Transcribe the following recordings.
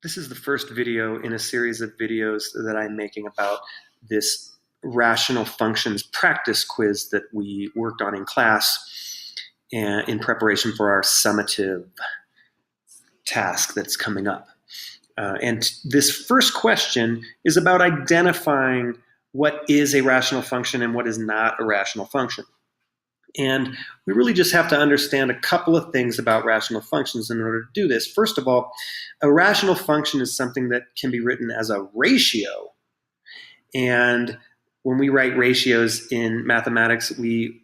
This is the first video in a series of videos that I'm making about this rational functions practice quiz that we worked on in class in preparation for our summative task that's coming up. And this first question is about identifying what is a rational function and what is not a rational function. And we really just have to understand a couple of things about rational functions in order to do this. First of all, a rational function is something that can be written as a ratio. And when we write ratios in mathematics, we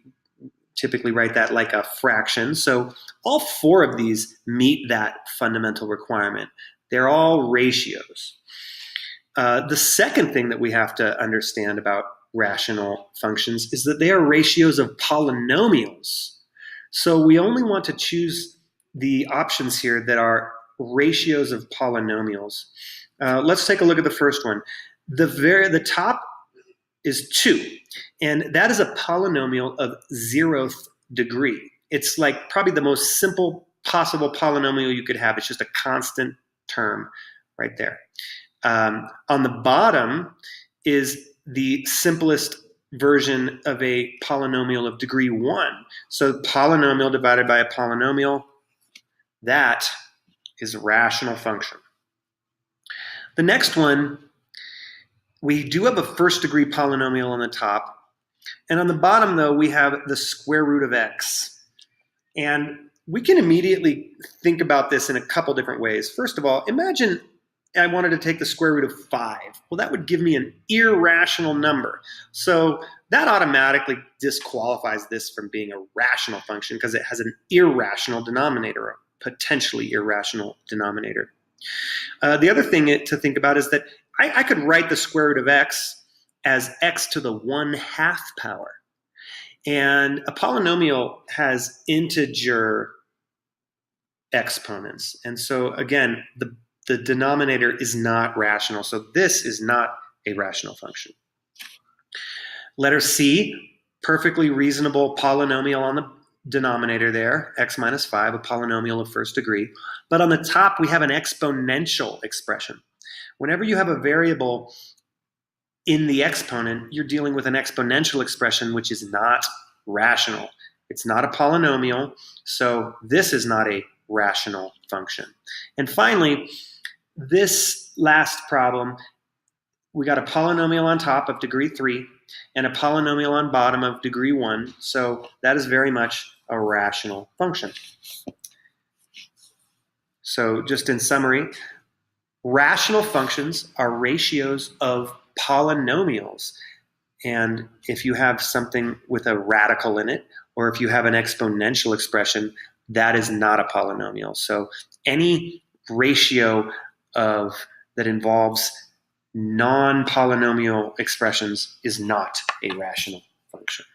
typically write that like a fraction. So all four of these meet that fundamental requirement. They're all ratios. The second thing that we have to understand about rational functions is that they are ratios of polynomials. So we only want to choose the options here that are ratios of polynomials. Let's take a look at the first one. The top is 2, and that is a polynomial of 0th degree. It's like probably the most simple possible polynomial you could have. It's just a constant term right there. On the bottom is the simplest version of a polynomial of degree 1. So polynomial divided by a polynomial, that is a rational function. The next one, we do have a first degree polynomial on the top. And on the bottom, though, we have the square root of x. And we can immediately think about this in a couple different ways. First of all, imagine I wanted to take the square root of 5. Well, that would give me an irrational number. So that automatically disqualifies this from being a rational function because it has an irrational denominator, a potentially irrational denominator. The other thing to think about is that I could write the square root of x as x to the 1/2 power. And a polynomial has integer exponents. And so again, the denominator is not rational. So this is not a rational function. Letter C, perfectly reasonable polynomial on the denominator there, x minus 5, a polynomial of first degree. But on the top, we have an exponential expression. Whenever you have a variable in the exponent, you're dealing with an exponential expression, which is not rational. It's not a polynomial, so this is not a rational function. And finally, this last problem, we got a polynomial on top of degree 3 and a polynomial on bottom of degree 1, so that is very much a rational function. So just in summary, rational functions are ratios of polynomials. And if you have something with a radical in it, or if you have an exponential expression, that is not a polynomial. So any ratio that involves non-polynomial expressions is not a rational function.